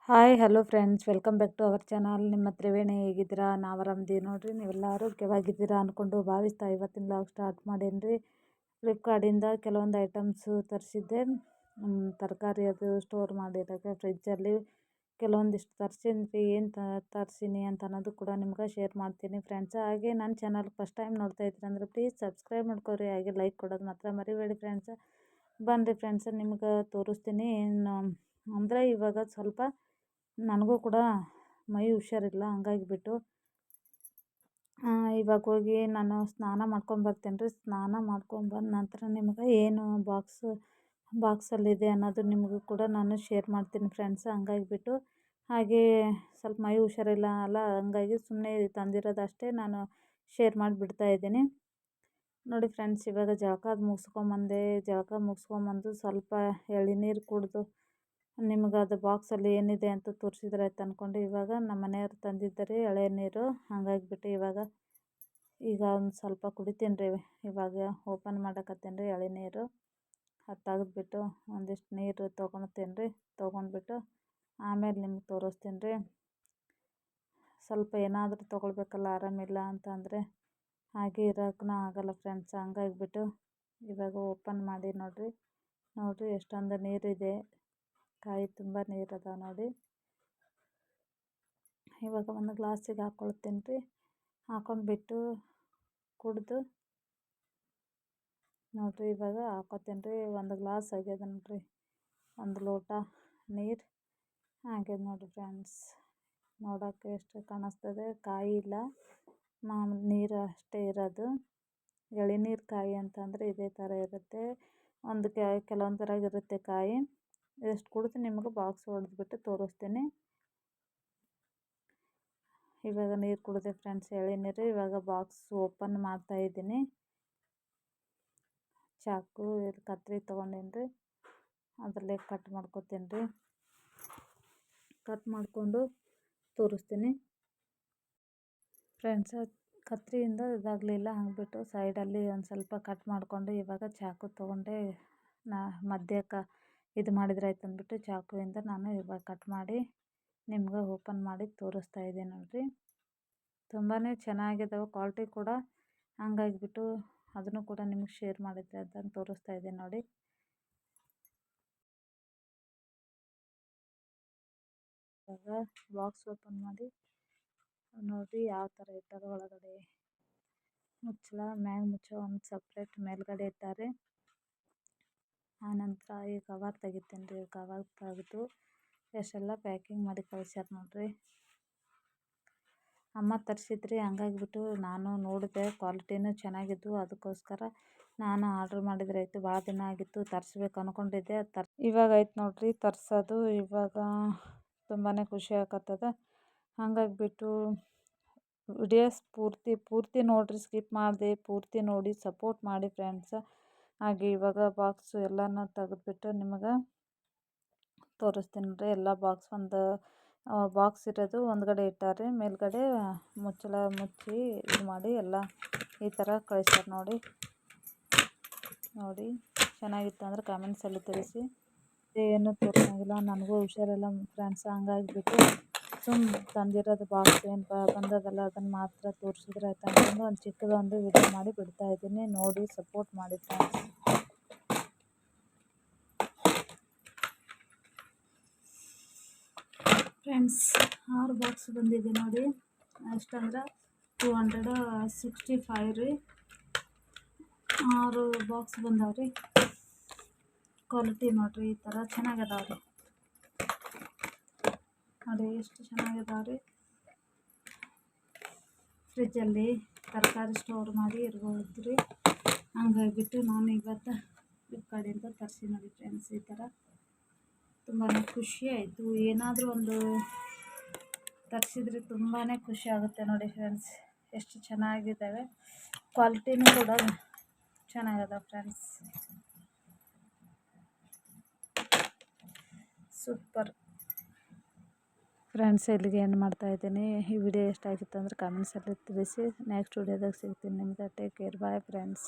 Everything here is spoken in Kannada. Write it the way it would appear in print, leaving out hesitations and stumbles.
Hi hello friends, welcome back to our channel. ನಿಮ್ಮ ತ್ರಿವೇಣಿ ಹೇಗಿದ್ದೀರಾ? ನಾವು ಆರಾಮದಿ ನೋಡ್ರಿ. ನೀವೆಲ್ಲ ಆರೋಗ್ಯವಾಗಿದ್ದೀರಾ ಅಂದ್ಕೊಂಡು ಭಾವಿಸ್ತಾ ಇವತ್ತಿನ ಬ್ಲಾಗ್ ಸ್ಟಾರ್ಟ್ ಮಾಡೇನ್ರಿ. ಫ್ಲಿಪ್ಕಾರ್ಟಿಂದ ಕೆಲವೊಂದು ಐಟಮ್ಸು ತರಿಸಿದ್ದೆ. ತರಕಾರಿ ಅದು ಸ್ಟೋರ್ ಮಾಡಿರೋಕ್ಕೆ ಫ್ರಿಜ್ಜಲ್ಲಿ ಕೆಲವೊಂದಿಷ್ಟು ತರಿಸಿದ್ವಿ. ಏನು ತರಿಸೀನಿ ಅಂತ ಅನ್ನೋದು ಕೂಡ ನಿಮ್ಗೆ ಶೇರ್ ಮಾಡ್ತೀನಿ ಫ್ರೆಂಡ್ಸ್. ಹಾಗೆ ನನ್ನ ಚಾನಲ್ ಫಸ್ಟ್ ಟೈಮ್ ನೋಡ್ತಾ ಇದ್ದೀರ ಅಂದರೆ ಪ್ಲೀಸ್ ಸಬ್ಸ್ಕ್ರೈಬ್ ಮಾಡ್ಕೊರಿ. ಹಾಗೆ ಲೈಕ್ ಕೊಡೋದು ಮಾತ್ರ ಮರಿಬೇಡಿ ಫ್ರೆಂಡ್ಸ್. ಬನ್ನಿರಿ ಫ್ರೆಂಡ್ಸ್, ನಿಮ್ಗೆ ತೋರಿಸ್ತೀನಿ. ಅಂದರೆ ಇವಾಗ ಸ್ವಲ್ಪ ನನಗೂ ಕೂಡ ಮೈ ಹುಷಾರಿಲ್ಲ, ಹಂಗಾಗಿಬಿಟ್ಟು ಇವಾಗ ಹೋಗಿ ನಾನು ಸ್ನಾನ ಮಾಡ್ಕೊಂಬರ್ತೇನೆ ರೀ. ಸ್ನಾನ ಮಾಡ್ಕೊಂಬಂದ ನಂತರ ನಿಮಗೆ ಏನು ಬಾಕ್ಸಲ್ಲಿದೆ ಅನ್ನೋದು ನಿಮಗೂ ಕೂಡ ನಾನು ಶೇರ್ ಮಾಡ್ತೀನಿ ಫ್ರೆಂಡ್ಸ್. ಹಂಗಾಗಿಬಿಟ್ಟು ಹಾಗೆ ಸ್ವಲ್ಪ ಮೈ ಹುಷಾರಿಲ್ಲ ಅಲ್ಲ, ಹಂಗಾಗಿ ಸುಮ್ಮನೆ ತಂದಿರೋದಷ್ಟೇ ನಾನು ಶೇರ್ ಮಾಡಿಬಿಡ್ತಾ ಇದ್ದೀನಿ ನೋಡಿ ಫ್ರೆಂಡ್ಸ್. ಇವಾಗ ಜಳಕ ಮುಗಿಸ್ಕೊಂಬಂದು ಸ್ವಲ್ಪ ಎಳ್ನೀರು ಕುಡಿದು ನಿಮ್ಗೆ ಅದು ಬಾಕ್ಸಲ್ಲಿ ಏನಿದೆ ಅಂತ ತೋರಿಸಿದ್ರೆ ಆಯ್ತು ಅಂದ್ಕೊಂಡು ಇವಾಗ ನಮ್ಮ ಮನೆಯವ್ರು ತಂದಿದ್ದಾರೆ ಎಳೆನೀರು. ಹಾಗಾಗಿಬಿಟ್ಟು ಈಗ ಒಂದು ಸ್ವಲ್ಪ ಕುಡಿತೀನಿ ರೀ. ಇವಾಗ ಓಪನ್ ಮಾಡಕತ್ತೀನಿ ರೀ ಎಳೆನೀರು. ಅದು ತೆಗೆದ್ಬಿಟ್ಟು ಒಂದಿಷ್ಟು ನೀರು ತೊಗೊಳ್ತೀನಿ ರೀ. ತೊಗೊಂಡ್ಬಿಟ್ಟು ಆಮೇಲೆ ನಿಮ್ಗೆ ತೋರಿಸ್ತೀನಿ ರೀ. ಸ್ವಲ್ಪ ಏನಾದರೂ ತೊಗೊಳ್ಬೇಕಲ್ಲ, ಆರಾಮಿಲ್ಲ ಅಂತಂದರೆ ಹಾಗೆ ಇರೋಕ್ಕೂ ಆಗಲ್ಲ ಫ್ರೆಂಡ್ಸ್. ಹಂಗಾಗಿಬಿಟ್ಟು ಇವಾಗ ಓಪನ್ ಮಾಡಿ ನೋಡಿರಿ ಎಷ್ಟೊಂದು ನೀರಿದೆ, ಕಾಯಿ ತುಂಬ ನೀರದ ನೋಡಿ. ಇವಾಗ ಒಂದು ಗ್ಲಾಸಿಗೆ ಹಾಕ್ಕೊಳ್ತೀನಿ ರೀ. ಹಾಕ್ಕೊಂಡ್ಬಿಟ್ಟು ಕುಡಿದು ನೋಡಿರಿ ಇವಾಗ ಹಾಕ್ಕೊತೀನಿ ರೀ. ಒಂದು ಗ್ಲಾಸ್ ಆಗ್ಯದ ನೋಡಿರಿ, ಒಂದು ಲೋಟ ನೀರು ಆಗ್ಯದ ನೋಡಿರಿ ಫ್ರೆಂಡ್ಸ್. ನೋಡೋಕ್ಕೆ ಎಷ್ಟು ಕಾಣಿಸ್ತದೆ, ಕಾಯಿ ಇಲ್ಲ, ನೀರು ಅಷ್ಟೇ ಇರೋದು. ಎಳೆನೀರು ಕಾಯಿ ಅಂತಂದರೆ ಇದೇ ಥರ ಇರುತ್ತೆ. ಕೆಲವೊಂದು ಥರ ಇರುತ್ತೆ ಕಾಯಿ. ಎಷ್ಟು ಕುಡಿದು ನಿಮಗೆ ಬಾಕ್ಸ್ ಹೊಡೆದ್ಬಿಟ್ಟು ತೋರಿಸ್ತೀನಿ. ಇವಾಗ ನೀರು ಕುಡಿದೆ ಫ್ರೆಂಡ್ಸ್, ಎಳೆನೀರು. ಇವಾಗ ಬಾಕ್ಸ್ ಓಪನ್ ಮಾಡ್ತಾಯಿದ್ದೀನಿ. ಚಾಕು ಕತ್ರಿ ತೊಗೊಂಡೇನಿ ರೀ, ಅದರಲ್ಲೇ ಕಟ್ ಮಾಡ್ಕೊತೀನಿ ರೀ. ಕಟ್ ಮಾಡಿಕೊಂಡು ತೋರಿಸ್ತೀನಿ ಫ್ರೆಂಡ್ಸ್. ಕತ್ರಿಯಿಂದ ಇದಾಗಲಿಲ್ಲ, ಹಂಗ್ಬಿಟ್ಟು ಸೈಡಲ್ಲಿ ಒಂದು ಸ್ವಲ್ಪ ಕಟ್ ಮಾಡಿಕೊಂಡು ಇವಾಗ ಚಾಕು ತೊಗೊಂಡೆ ಮಧ್ಯಕ್ಕೆ ಇದು ಮಾಡಿದ್ರೆ ಆಯ್ತು ಅಂದ್ಬಿಟ್ಟು ಚಾಕುವಿಂದ ನಾನು ಇವಾಗ ಕಟ್ ಮಾಡಿ ನಿಮ್ಗೆ ಓಪನ್ ಮಾಡಿ ತೋರಿಸ್ತಾ ಇದ್ದೀನಿ ನೋಡಿರಿ. ತುಂಬಾ ಚೆನ್ನಾಗಿದ್ದಾವೆ, ಕ್ವಾಲಿಟಿ ಕೂಡ. ಹಂಗಾಗಿಬಿಟ್ಟು ಅದನ್ನು ಕೂಡ ನಿಮಗೆ ಶೇರ್ ಮಾಡಿದ್ದೆ ಅಂತ ತೋರಿಸ್ತಾ ಇದ್ದೀನಿ ನೋಡಿ. ಇವಾಗ ಬಾಕ್ಸ್ ಓಪನ್ ಮಾಡಿ ನೋಡಿ ಯಾವ ಥರ ಇಟ್ಟಾರೆ. ಒಳಗಡೆ ಮುಚ್ಚ ಒಂದು ಸಪ್ರೇಟ್ ಮೇಲ್ಗಡೆ ಇಟ್ಟಾರೆ. ಆನಂತರ ಈ ಕವರ್ ತೆಗಿತೀನಿ ರೀ. ಕವರ್ ತೆಗೆದು ಎಷ್ಟೆಲ್ಲ ಪ್ಯಾಕಿಂಗ್ ಮಾಡಿ ಕಳಿಸ್ಯಾರ ನೋಡಿರಿ. ಅಮ್ಮ ತರಿಸಿದ್ರಿ, ಹಂಗಾಗಿಬಿಟ್ಟು ನಾನು ನೋಡಿದೆ, ಕ್ವಾಲಿಟಿನೂ ಚೆನ್ನಾಗಿದ್ದು, ಅದಕ್ಕೋಸ್ಕರ ನಾನು ಆರ್ಡ್ರ್ ಮಾಡಿದ್ರೆ ಆಯಿತು. ಭಾಳ ದಿನ ಆಗಿತ್ತು, ತರಿಸ್ಬೇಕು ಅಂದ್ಕೊಂಡಿದ್ದೆ. ಇವಾಗ ಆಯ್ತು ನೋಡಿರಿ ತರಿಸೋದು. ಇವಾಗ ತುಂಬಾ ಖುಷಿ ಆಗತ್ತದ. ಹಂಗಾಗಿಬಿಟ್ಟು ವಿಡಿಯೋಸ್ ಪೂರ್ತಿ ನೋಡಿರಿ, ಸ್ಕಿಪ್ ಮಾಡಿದೆ, ಪೂರ್ತಿ ನೋಡಿ ಸಪೋರ್ಟ್ ಮಾಡಿ ಫ್ರೆಂಡ್ಸ್. ಹಾಗೆ ಇವಾಗ ಬಾಕ್ಸು ಎಲ್ಲನೂ ತೆಗೆದ್ಬಿಟ್ಟು ನಿಮಗೆ ತೋರಿಸ್ತೀನಿ ರೀ. ಎಲ್ಲ ಒಂದು ಬಾಕ್ಸ್ ಇರೋದು ಒಂದ್ಗಡೆ ಇಟ್ಟಾರೆ, ಮೇಲ್ಗಡೆ ಮುಚ್ಚಳ ಮುಚ್ಚಿ ಇದು ಮಾಡಿ ಎಲ್ಲ ಈ ಥರ ಕಳಿಸ್ತಾರೆ ನೋಡಿ. ಚೆನ್ನಾಗಿತ್ತು ಅಂದರೆ ಕಾಮೆಂಟ್ಸಲ್ಲಿ ತಿಳಿಸಿ. ಏನು ತೋರಿಸೋಂಗಿಲ್ಲ, ನನಗೂ ಹುಷಾರಿಲ್ಲ ಫ್ರೆಂಡ್ಸ್. ಹಂಗಾಗಿಬಿಟ್ಟು ತಂದಿರೋದು ಬಾಕ್ಸ್ ಏನು ಬಂದದಲ್ಲ ಅದನ್ನು ಮಾತ್ರ ತೋರಿಸಿದ್ರೆ ಆಯ್ತು ಅಂತಂದು ಒಂದು ಚಿಕ್ಕದೊಂದು ವಿಡಿಯೋ ಮಾಡಿ ಬಿಡ್ತಾ ಇದ್ದೀನಿ. ನೋಡಿ ಸಪೋರ್ಟ್ ಮಾಡಿ ಫ್ರೆಂಡ್ಸ್. ಫ್ರೆಂಡ್ಸ್ 6 ಬಾಕ್ಸ್ ಬಂದಿದೆ ನೋಡಿ. ಎಷ್ಟಂದ್ರೆ 265 ರೀ. 6 ಬಾಕ್ಸ್ ಬಂದಾವ್ರಿ. ಕ್ವಾಲಿಟಿ ನೋಡಿರಿ, ಈ ಥರ ಚೆನ್ನಾಗದಾವ್ರಿ. ನೋಡಿ ಎಷ್ಟು ಚೆನ್ನಾಗಿದಾವ್ರಿ. ಫ್ರಿಜ್ಜಲ್ಲಿ ತರಕಾರಿ ಸ್ಟೋರ್ ಮಾಡಿ ಇರ್ಬೋದು ರೀ. ಹಂಗಾಗಿಬಿಟ್ಟು ನಾನು ಇವತ್ತು ಫ್ಲಿಪ್ಕಾರ್ಟಿಂದ ತರಿಸಿ ನೋಡಿ ಫ್ರೆಂಡ್ಸ್. ಈ ಥರ ತುಂಬಾ ಖುಷಿ ಆಯಿತು. ಏನಾದರೂ ಒಂದು ತರಿಸಿದ್ರೆ ತುಂಬಾ ಖುಷಿ ಆಗುತ್ತೆ ನೋಡಿ ಫ್ರೆಂಡ್ಸ್. ಎಷ್ಟು ಚೆನ್ನಾಗಿದ್ದಾವೆ, ಕ್ವಾಲಿಟಿನೂ ಕೂಡ ಚೆನ್ನಾಗದ ಫ್ರೆಂಡ್ಸ್. Super friends. ಇಲ್ಲಿಗೆ ಏನು ಮಾಡ್ತಾಯಿದ್ದೀನಿ. ಈ ವಿಡಿಯೋ ಎಷ್ಟಾಗಿತ್ತು ಅಂದರೆ ಕಾಮೆಂಟ್ಸಲ್ಲಿ ತಿಳಿಸಿ. ನೆಕ್ಸ್ಟ್ ವಿಡಿಯೋದಾಗ ಸಿಗ್ತೀನಿ ನಿಮ್ಗೆ. Take care, bye friends.